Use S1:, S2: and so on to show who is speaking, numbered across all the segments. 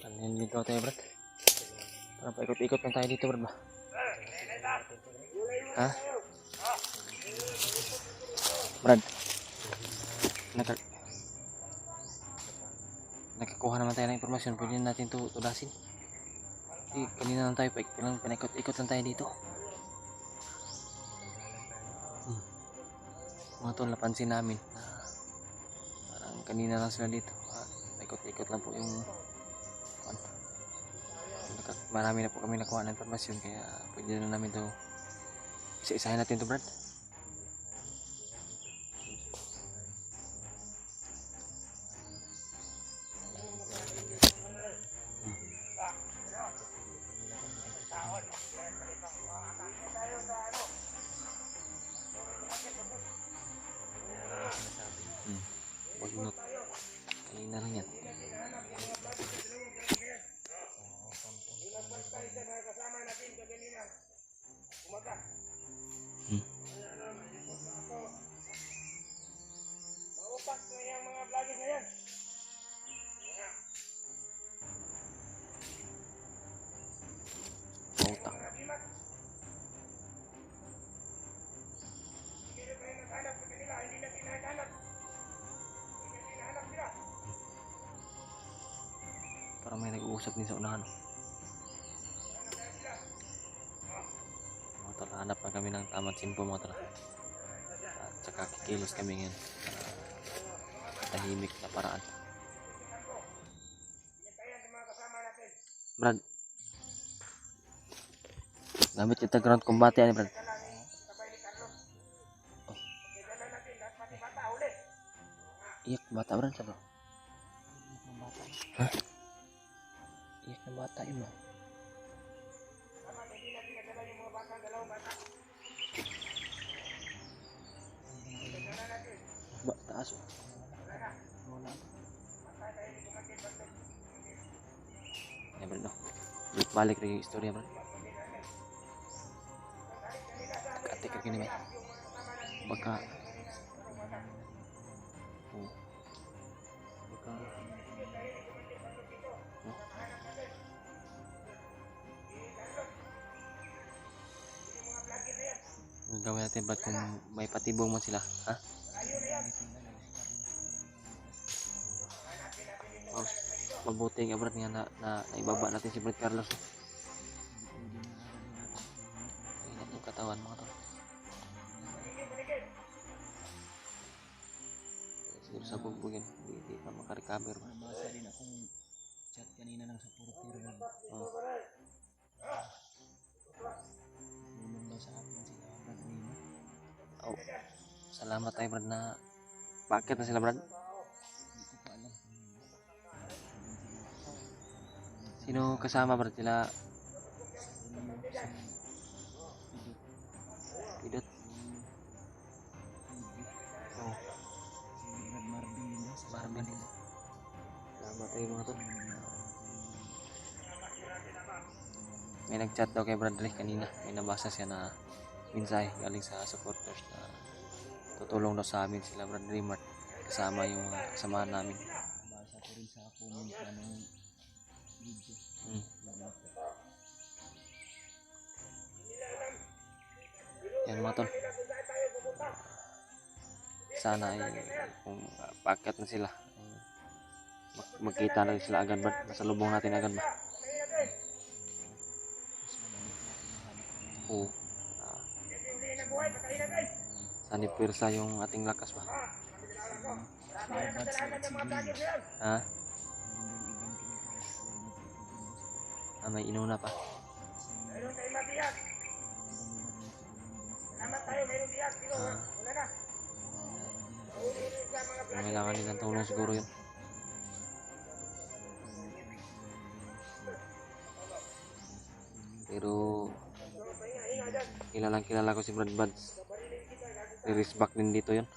S1: Naniligaw tayo, Brad. Parang paikot-ikot lang tayo dito, Brad ba? Ha? Brad, nakakuha naman tayo ng impormasyon. Pwede natin ito tudasin. Kanina lang tayo paikot-ikot lang tayo dito. Mga tol, napansin namin na parang kanina lang sila dito. Paikot-ikot lang po yung marami na po kami nakuha ng informasyon, kaya pwede na namin ito isa-isahin natin ito, Brad. Wag not. Kanina lang yan. Pautak. Parang may nag-uusap din sa unahan. Mga tol, hanap na kami ng tamang simpo, mga tol. At saka kikilos kami ngayon tahimik na paraan. Brad, gamit kita ground combat yan, Brad. Oh. Iyak bata, Brad, sabi. Hah? Iyak na bata yun, oh. Taas, oh. Ya, Brad, no. Balik rin yung istorya, Brad. Ate ka gini, Brad. Baka gawin natin, Brad, kung may patibong man sila, ha? Mabuti nga, Brad, nga na ibaba natin si Brad Carlos. Ingat yung katawan, mga tol. Siguro sa bugbugin, hindi pa makarecover.
S2: Nabasa din akong chat kanina ng supporter. Tulong daw sa akin sila, Brad Nino.
S1: Oh, salamat tayo, Brad, na bakit na sila, Brad?
S2: Hindi ko pa alam.
S1: Sino kasama, Brad? Sila Pidot. Oh,
S2: Si Brad Marvin din daw.
S1: Marvin. Salamat tayo, mga tol. May nag-chat daw kay Brad Rick kanina. May nabasa siya na mensahe galing sa supporters na tutulong daw sa amin sila, Brad Rimart, kasama yung kasamahan namin.
S2: Nabasa ko rin sa comment na nung video.
S1: Yan, mga tol. Sana ay kung paakyat na sila, magkita na rin sila agad, Brad. Nasa lubong natin agad ba? Oo. Sani pirsa yung ating lakas ba? Ha? May inuna pa. Kailangan din ng tulong siguro yun. Pero kilala ko si Brad Buds. I-respect din dito yun.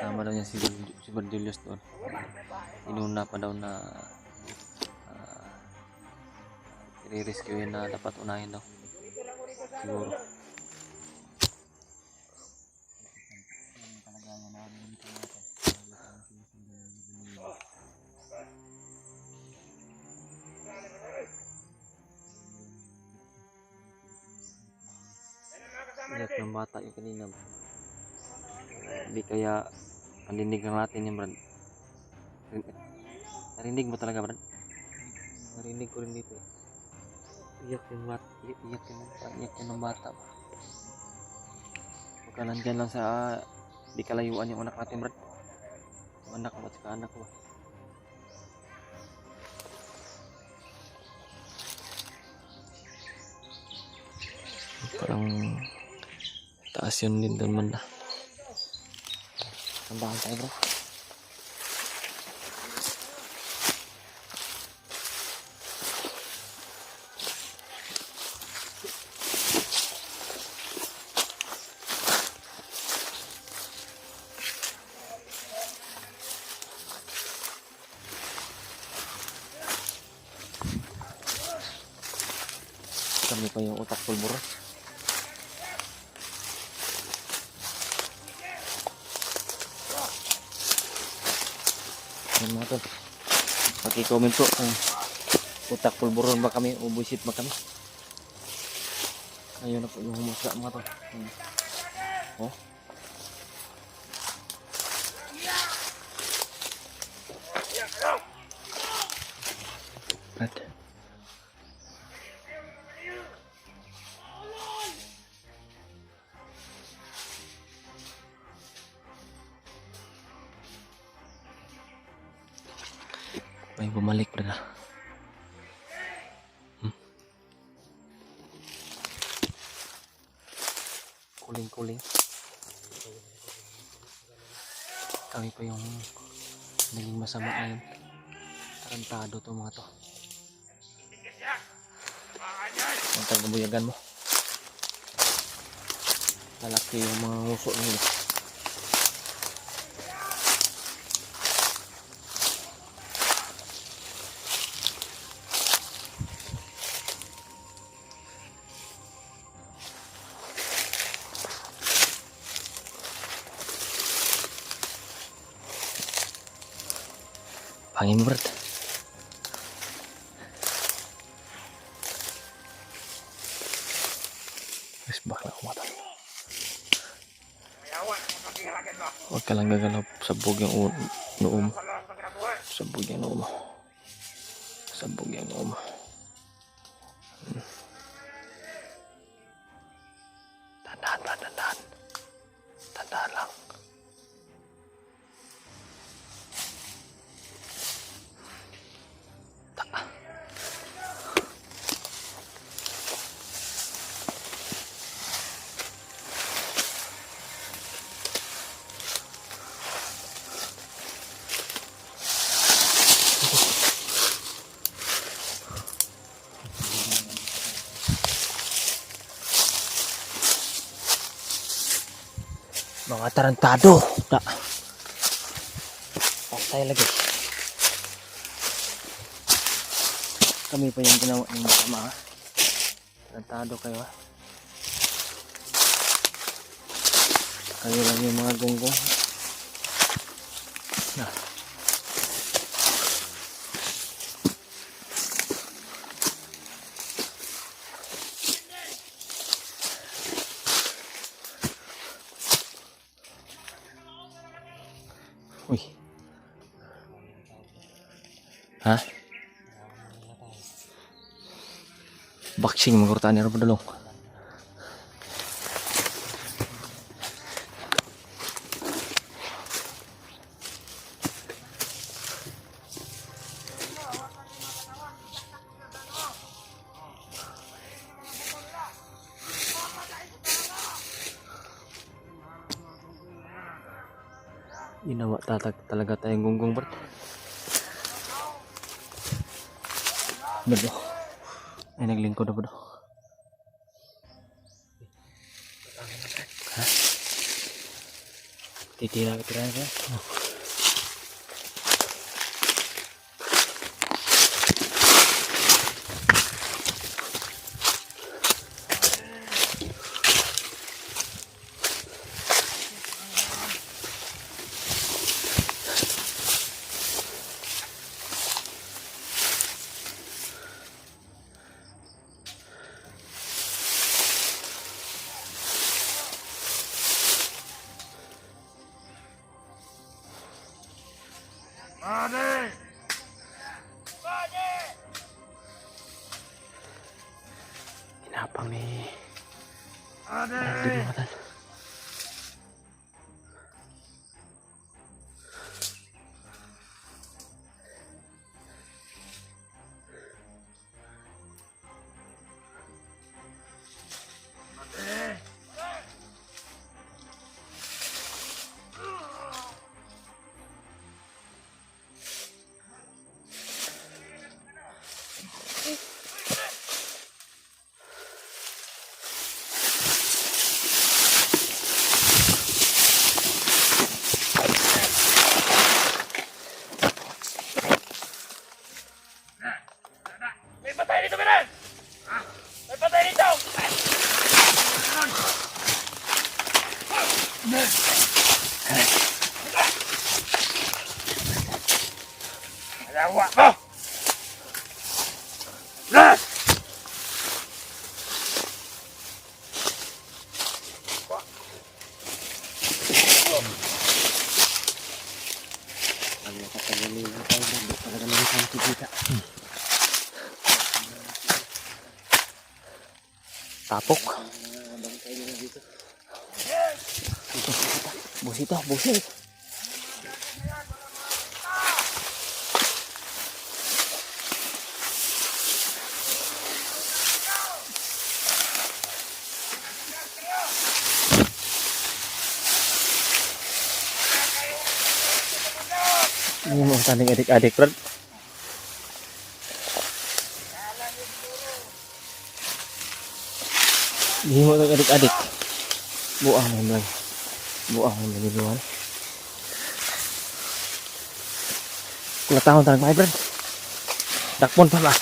S1: Sama daw niya si Brad Julius doon. Inuna pa daw na i-rescue yun na dapat unahin daw. Siguro. ng bata yung kanina. Hindi kaya paninig lang natin yung Brad. Narinig mo talaga Brad? Narinig ko rin dito. Iyak yung bata. Iyak yung ng bata. Huwag ka nandyan lang sa di kalayuan yung anak natin Brad. Yung anak mo at saka anak ko ba. Parang taas yun din doon man na. Tambahan tayo bro. Kami pa yung utak pulburon. Yan mga tol, paki-comment po kung utak pulburon ba kami o buisit ba kami. Ayun na po yung humusga mga tol. Oh. At may bumalik pala. Kuling-kuling. Kami pa yung naging masama ngayon. Tarantado to mga to. Ang tagabuyagan mo. Lalaki yung mga nguso nila. Pangin mo Brad. Mas bakla ko mata. Huwag ka lang gagalaw. Sabog yung noo mo. Sabog yung noo mo. Sabog yung noo mo. Tandaan Brad, tandaan. Tandaan lang. Mga tarantado. Patay lagi. Kami pa yung ginawa ng mga tarantado kayo ha. Kayo lang yung mga gonggong. Na. Uy. Ha? Boxing magkurtaan niya rin padulong. Ginawa talaga tayong gonggong Brad. Bado. Ay naglingkod na bado. Ha? Titira siya. Oh. Inapang ni Bradley matan. Tapok. Busit to, busit. Ini mau tanding adik-adik, Brad. Ini mau adik-adik. Buang memang. Buang memang di luar. Kula tahun tarang bae, Brad. Dakpon pa ba?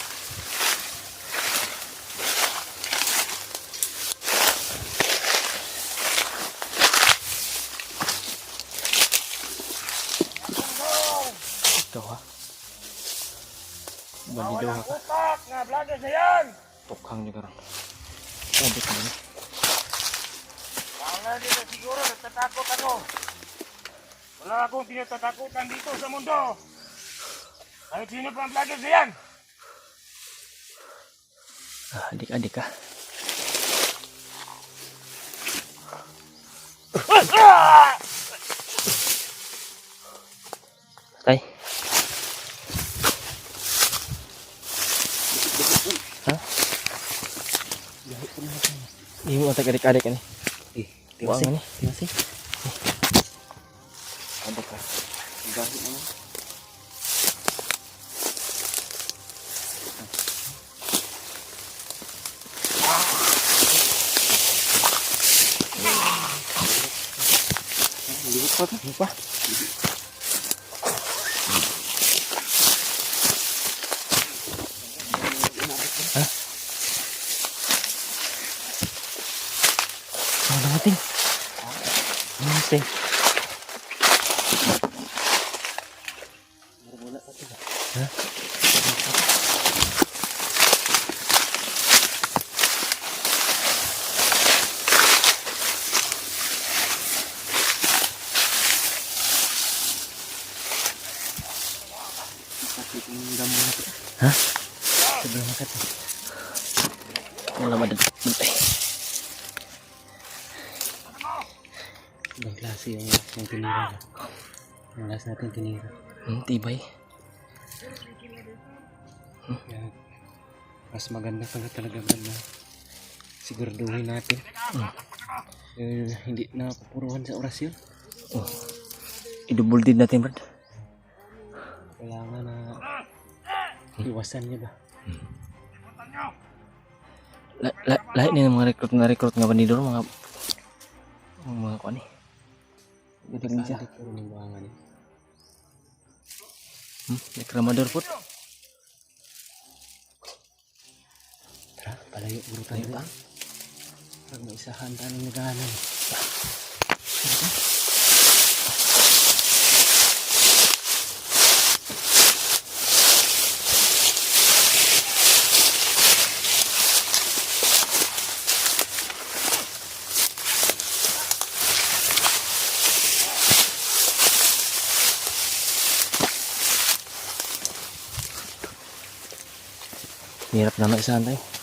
S1: Ito ha. Bandido ha.
S3: Nga vlogger na yan!
S1: Tukhang niya karang. Sabit mo na.
S3: Wala din na siguro, natatakot ako. Wala akong tinatatakutan dito sa mundo. Kahit sino pa ang vlogger na yan?
S1: Adik-adik ka. Tay. Hah? Ini mau adik-adik ini. Buang ini.
S2: Tiwasik.
S1: Ada kah? Gahit mo. Lupa. Hah? Mana mating? Mating. Hah? Hah? Sebelum makan. Wala madagpantay.
S2: Ibang klase yung tinira. Yung last natin tinira.
S1: Tibay.
S2: Kaya, mas maganda pala talaga na siguraduhin natin. Hindi na papuruhan sa orasyon.
S1: Idubol din natin, Brad.
S2: Kailangan na iwasan niya ba?
S1: Lahat ni mga recruit nga bandidor mga kuan eh. Galing siya.
S2: Saan ko rin buhangan eh.
S1: Reklamador po.
S2: Tara, palayo bro tayo ba? Pag may isahan tayo ng nagahanan. Hirap na maisahan tayo.